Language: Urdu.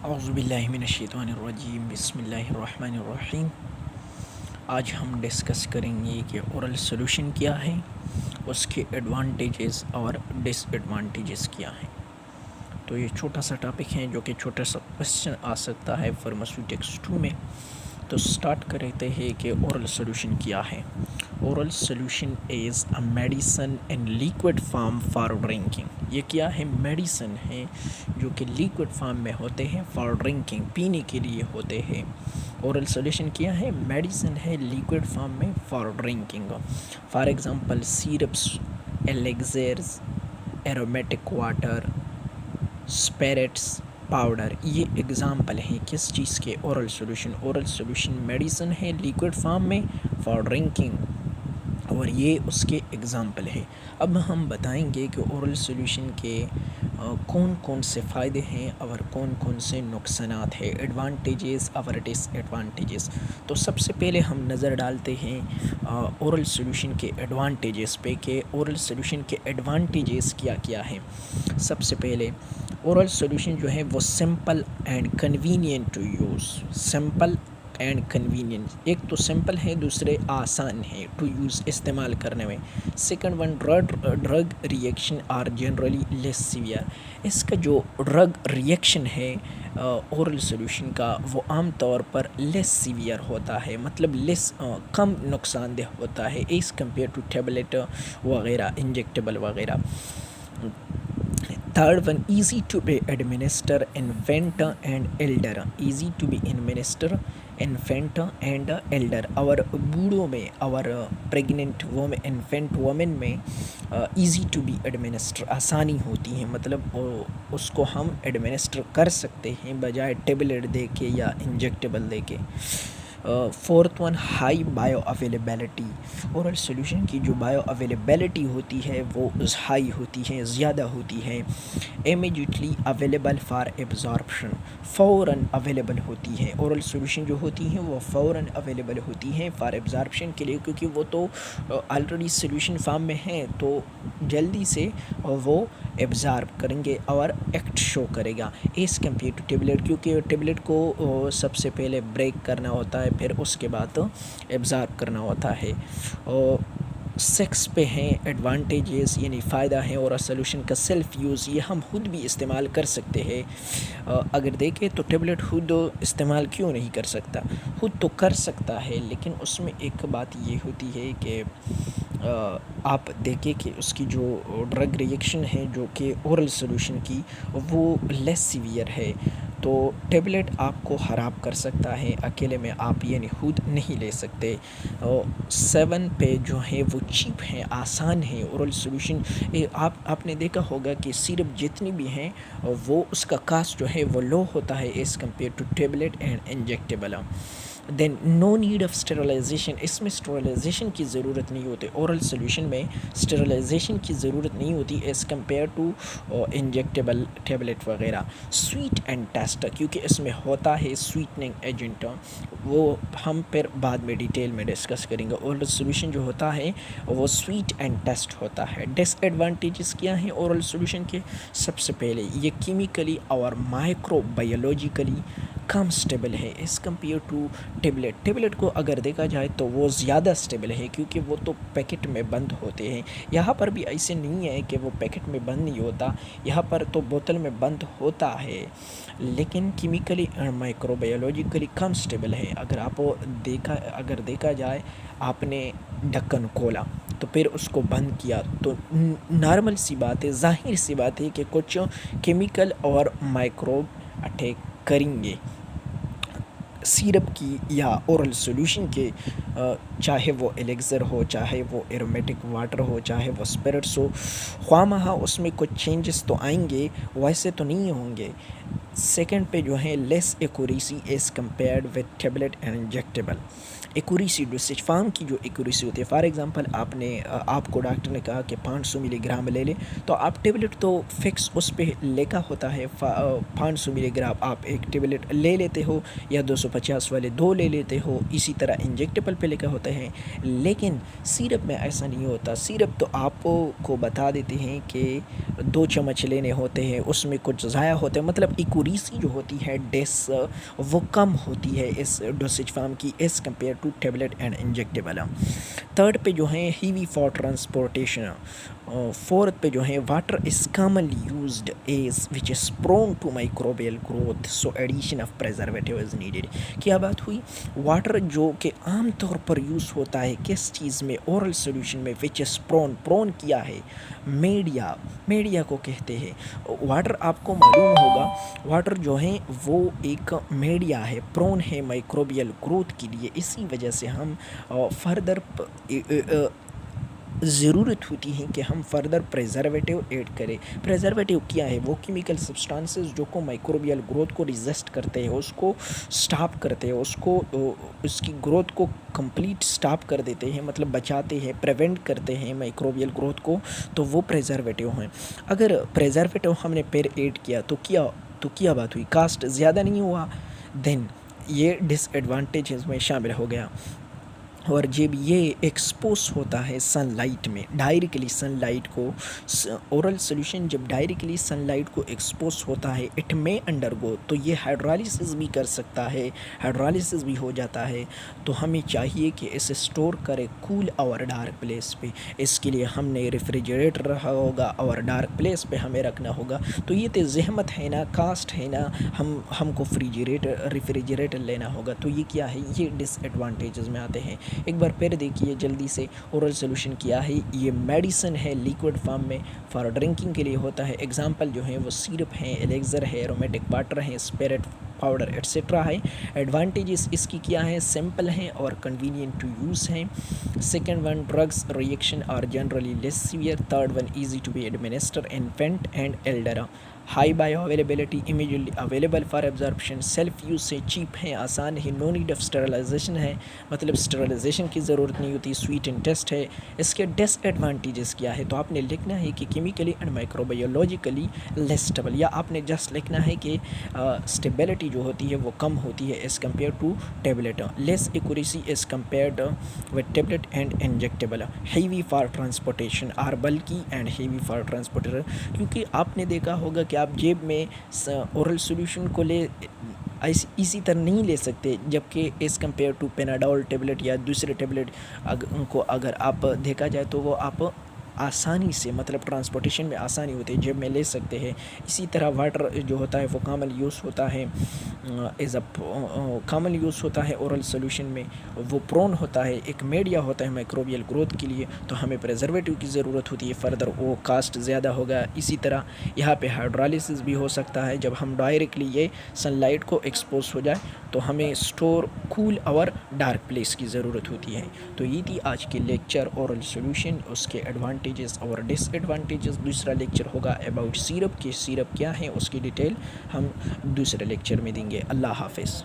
اعوذ باللہ من الشیطان الرجیم، بسم اللہ الرحمن الرحیم۔ آج ہم ڈسکس کریں گے کہ اورل سلوشن کیا ہے، اس کے ایڈوانٹیجز اور ڈس ایڈوانٹیجز کیا ہیں۔ تو یہ چھوٹا سا ٹاپک ہے جو کہ چھوٹا سا کوسچن آ سکتا ہے فارماسیوٹکس 2 میں۔ تو سٹارٹ کرتے ہیں کہ اورل سلوشن کیا ہے۔ Oral solution is a medicine in liquid form for drinking. یہ کیا ہے؟ میڈیسن ہے جو کہ لیکوڈ فارم میں ہوتے ہیں فار ڈرنکنگ، پینے کے لیے ہوتے ہیں۔ اورل سلوشن کیا ہے؟ میڈیسن ہے لیکوڈ فارم میں for drinking. For example syrups, elixirs, aromatic water, spirits, powder, یہ ایگزامپل ہیں کس چیز کے؟ Oral solution. Oral solution medicine ہے لیکوڈ فارم میں فار ڈرنکنگ، اور یہ اس کے ایگزامپل ہے۔ اب ہم بتائیں گے کہ اورل سلوشن کے کون کون سے فائدے ہیں اور کون کون سے نقصانات ہیں، ایڈوانٹیجز اور ڈس ایڈوانٹیجز۔ تو سب سے پہلے ہم نظر ڈالتے ہیں اورل سلوشن کے ایڈوانٹیجز پہ کہ اورل سلوشن کے ایڈوانٹیجز کیا کیا ہیں۔ سب سے پہلے اورل سلوشن جو ہے وہ simple and convenient to use. Simple and convenient, ایک تو سمپل ہے، دوسرے آسان ہے ٹو یوز، استعمال کرنے میں۔ Second one, drug reaction are generally less severe. اس کا جو ڈرگ ریئیکشن ہے اورل سلوشن کا، وہ عام طور پر لیس سیویئر ہوتا ہے، مطلب لیس کم نقصان دہ ہوتا ہے ایز کمپیئر ٹو ٹیبلٹ وغیرہ، انجیکٹیبل وغیرہ۔ Third one, easy to be administer infant and elder. Easy to be administer infant and elder, اور بوڑھوں میں اور پریگننٹ وومن، انفینٹ وومن میں ایزی ٹو بی ایڈمنسٹر، آسانی ہوتی ہے، مطلب اس کو ہم ایڈمنسٹر کر سکتے ہیں بجائے ٹیبلٹ دے کے یا انجیکٹیبل دے کے۔ Fourth one, high bio availability. Oral solution کی جو بایو اویلیبلٹی ہوتی ہے وہ ہائی ہوتی ہے، زیادہ ہوتی ہے۔ امیڈیٹلی اویلیبل فار ایبزارپشن، فوراً اویلیبل ہوتی ہے۔ اورل سلوشن جو ہوتی ہیں وہ فوراً اویلیبل ہوتی ہیں فار ایبزارپشن کے لیے، کیونکہ وہ تو آلریڈی سلوشن فارم میں ہیں، تو جلدی سے وہ ایبزارب کریں گے اور ایکٹ شو کرے گا ایز کمپیئر ٹو ٹیبلٹ، کیونکہ ٹیبلٹ کو سب سے پہلے بریک کرنا ہوتا ہے، پھر اس کے بعد ایبزارب کرنا ہوتا ہے۔ سیکس پہ ہیں ایڈوانٹیجز، یعنی فائدہ ہے اور سلوشن کا سیلف یوز، یہ ہم خود بھی استعمال کر سکتے ہیں۔ اگر دیکھیں تو ٹیبلٹ خود استعمال کیوں نہیں کر سکتا؟ خود تو کر سکتا ہے، لیکن اس میں ایک بات یہ ہوتی ہے کہ آپ دیکھیں کہ اس کی جو ڈرگ ریئیکشن ہے جو کہ اورل سلوشن کی، وہ لیس سیویئر ہے۔ تو ٹیبلٹ آپ کو خراب کر سکتا ہے، اکیلے میں آپ یعنی خود نہیں لے سکتے۔ 7 پہ جو ہے وہ چیپ ہیں، آسان ہیں۔ اورل سلوشن آپ نے دیکھا ہوگا کہ سیرپ جتنی بھی ہیں وہ اس کا کاسٹ جو ہے وہ لو ہوتا ہے as compare to tablet and injectable. Then no need of sterilisation, اس میں اسٹیرلائزیشن کی ضرورت نہیں ہوتی۔ اورل سلوشن میں اسٹیرلائزیشن کی ضرورت نہیں ہوتی as compare to injectable, tablet وغیرہ۔ سویٹ اینڈ ٹیسٹ، کیونکہ اس میں ہوتا ہے سویٹننگ ایجنٹ، وہ ہم پھر بعد میں ڈیٹیل میں ڈسکس کریں گے۔ اورل سلوشن جو ہوتا ہے وہ سویٹ اینڈ ٹیسٹ ہوتا ہے۔ ڈس ایڈوانٹیجز کیا ہیں اورل سلوشن کے؟ سب سے پہلے یہ کیمیکلی اور مائکرو بایولوجیکلی کم سٹیبل ہے as compare to tablet. Tablet کو اگر دیکھا جائے تو وہ زیادہ سٹیبل ہے، کیونکہ وہ تو پیکٹ میں بند ہوتے ہیں۔ یہاں پر بھی ایسے نہیں ہے کہ وہ پیکٹ میں بند نہیں ہوتا، یہاں پر تو بوتل میں بند ہوتا ہے، لیکن کیمیکلی اور مائکرو بایولوجیکلی کم سٹیبل ہے۔ اگر دیکھا جائے، آپ نے ڈھکن کھولا تو پھر اس کو بند کیا، تو نارمل سی بات ہے، ظاہر سی بات ہے کہ کچھ کیمیکل اور مائکروب اٹیک کریں گے سیرپ کی یا اورل سلوشن کے، چاہے وہ ایلیگزر ہو، چاہے وہ ایرومیٹک واٹر ہو، چاہے وہ اسپرٹس ہو، خواہ مخواہ اس میں کچھ چینجز تو آئیں گے، ویسے تو نہیں ہوں گے۔ سیکنڈ پہ جو ہے less accuracy as compared with tablet and injectable. Accuracy, dosage form کی جو ایکوریسی ہوتی ہے، فار ایگزامپل آپ کو ڈاکٹر نے کہا کہ 500 ملی گرام لے لیں، تو آپ ٹیبلٹ تو فکس اس پہ لکھا ہوتا ہے 500 ملی گرام، آپ ایک ٹیبلٹ لے لیتے ہو، یا 250 والے 2 لے لیتے ہو، اسی طرح انجیکٹیبل پہ لکھا ہوتا ہے۔ لیکن سیرپ میں ایسا نہیں ہوتا، سیرپ تو آپ کو بتا دیتے ہیں کہ 2 چمچ لینے ہوتے ہیں، اس میں کچھ ضائع ہوتے ہیں، مطلب ایکوریسی جو ہوتی ہے ڈیس وہ کم ہوتی ہے اس ڈوسیج فارم کی as compare to tablet and injectable. Third پہ جو ہیں ہیوی فار ٹرانسپورٹیشن. فورتھ پہ جو ہیں water is commonly used as which is prone to microbial growth so addition of preservative is needed. کیا بات ہوئی؟ واٹر جو کہ عام طور پر یوز ہوتا ہے کس چیز میں؟ اورل سولوشن میں. وچ از پرون کیا ہے؟ میڈیا کو کہتے ہیں. واٹر آپ کو معلوم ہوگا واٹر جو ہے وہ ایک میڈیا ہے، پرون ہے مائکروبیل گروتھ کے لیے. اسی وجہ سے ہم فردر ضرورت ہوتی ہے کہ ہم فردر پریزرویٹیو ایڈ کریں. پریزرویٹیو کیا ہے؟ وہ کیمیکل سبسٹانسز جو کو مائکروبیل گروتھ کو ریزسٹ کرتے ہیں، اس کو سٹاپ کرتے ہیں، اس کی گروتھ کو کمپلیٹ سٹاپ کر دیتے ہیں، مطلب بچاتے ہیں، پریونٹ کرتے ہیں مائکروبیل گروتھ کو، تو وہ پریزرویٹیو ہیں. اگر پریزرویٹیو ہم نے پھر ایڈ کیا تو کیا بات ہوئی؟ کاسٹ زیادہ نہیں ہوا، دین یہ ڈس ایڈوانٹیجز میں شامل ہو گیا. اور جب یہ ایکسپوز ہوتا ہے سن لائٹ میں ڈائریکٹلی، سن لائٹ کو اورل سولوشن جب ڈائریکٹلی سن لائٹ کو ایکسپوز ہوتا ہے اٹ میں انڈر گو، تو یہ ہائیڈرالسس بھی کر سکتا ہے، ہائیڈرالسس بھی ہو جاتا ہے. تو ہمیں چاہیے کہ اسے اسٹور کرے کول اور ڈارک پلیس پہ. اس کے لیے ہم نے ریفریجریٹر رکھا ہوگا اور ڈارک پلیس پہ ہمیں رکھنا ہوگا. تو یہ تو زحمت ہے نا، کاسٹ ہے نا، ہم کو ریفریجریٹر لینا ہوگا. تو یہ کیا ہے؟ یہ ڈس ایڈوانٹیجز میں آتے ہیں. ایک بار پھر دیکھیے جلدی سے اورل سولوشن کیا ہے. یہ میڈیسن ہے لیکوڈ فارم میں، فار ڈرنکنگ کے لیے ہوتا ہے. ایگزامپل جو ہیں وہ سیرپ ہیں، ایلیکزر ہے، ایرومیٹک واٹر ہیں، اسپیرٹ پاؤڈر ایٹسٹرا ہے. ایڈوانٹیجز اس کی کیا ہے؟ سمپل ہیں اور کنوینئنٹ ٹو یوز ہیں. Second one, drugs reaction are generally less severe. Third one, easy to be administer infant and elder. High bio availability, immediately available for absorption. Self use سے چیپ ہیں، آسان ہے. نو نیڈ آف اسٹرلائزیشن ہے، مطلب اسٹرلائزیشن کی ضرورت نہیں ہوتی. سویٹ اینڈ ٹیسٹ ہے. اس کے ڈس ایڈوانٹیجز کیا ہے؟ تو آپ نے لکھنا ہے کہ کیمیکلی اینڈ مائکروبیولوجیکلی لیس اسٹیبل، یا آپ نے جسٹ لکھنا ہے کہ اسٹیبلٹی جو ہوتی ہے وہ کم ہوتی ہے as compare to tablet. Less accuracy as compared with tablet and injectable. Heavy for transportation or bulky and heavy for transportation. کیونکہ آپ نے دیکھا ہوگا کہ آپ جیب میں اورل سولوشن کو اسی طرح نہیں لے سکتے، جبکہ as compare to Panadol tablet یا دوسرے ٹیبلٹ کو اگر آپ دیکھا جائے تو وہ آپ آسانی سے، مطلب ٹرانسپورٹیشن میں آسانی ہوتی ہے، جیب میں لے سکتے ہیں. اسی طرح واٹر جو ہوتا ہے وہ کامن یوز ہوتا ہے ایز کامن یوز ہوتا ہے اورل سولوشن میں. وہ پرون ہوتا ہے، ایک میڈیا ہوتا ہے مائکروبیل گروتھ کے لیے. تو ہمیں پریزرویٹیو کی ضرورت ہوتی ہے، فردر وہ کاسٹ زیادہ ہوگا. اسی طرح یہاں پہ ہائیڈرالسس بھی ہو سکتا ہے. جب ہم ڈائریکٹلی یہ سن لائٹ کو ایکسپوز ہو جائے تو ہمیں اسٹور کول اور ڈارک پلیس کی ضرورت ہوتی ہے. تو یہ تھی آج کی لیکچر اورل سولوشن، اس کے ایڈوانٹیجز اور ڈس ایڈوانٹیجز. دوسرا لیکچر ہوگا اباؤٹ سیرپ، کہ سیرپ کیا ہے، اس کی ڈیٹیل ہم دوسرے لیکچر میں دیں گے. اللہ حافظ.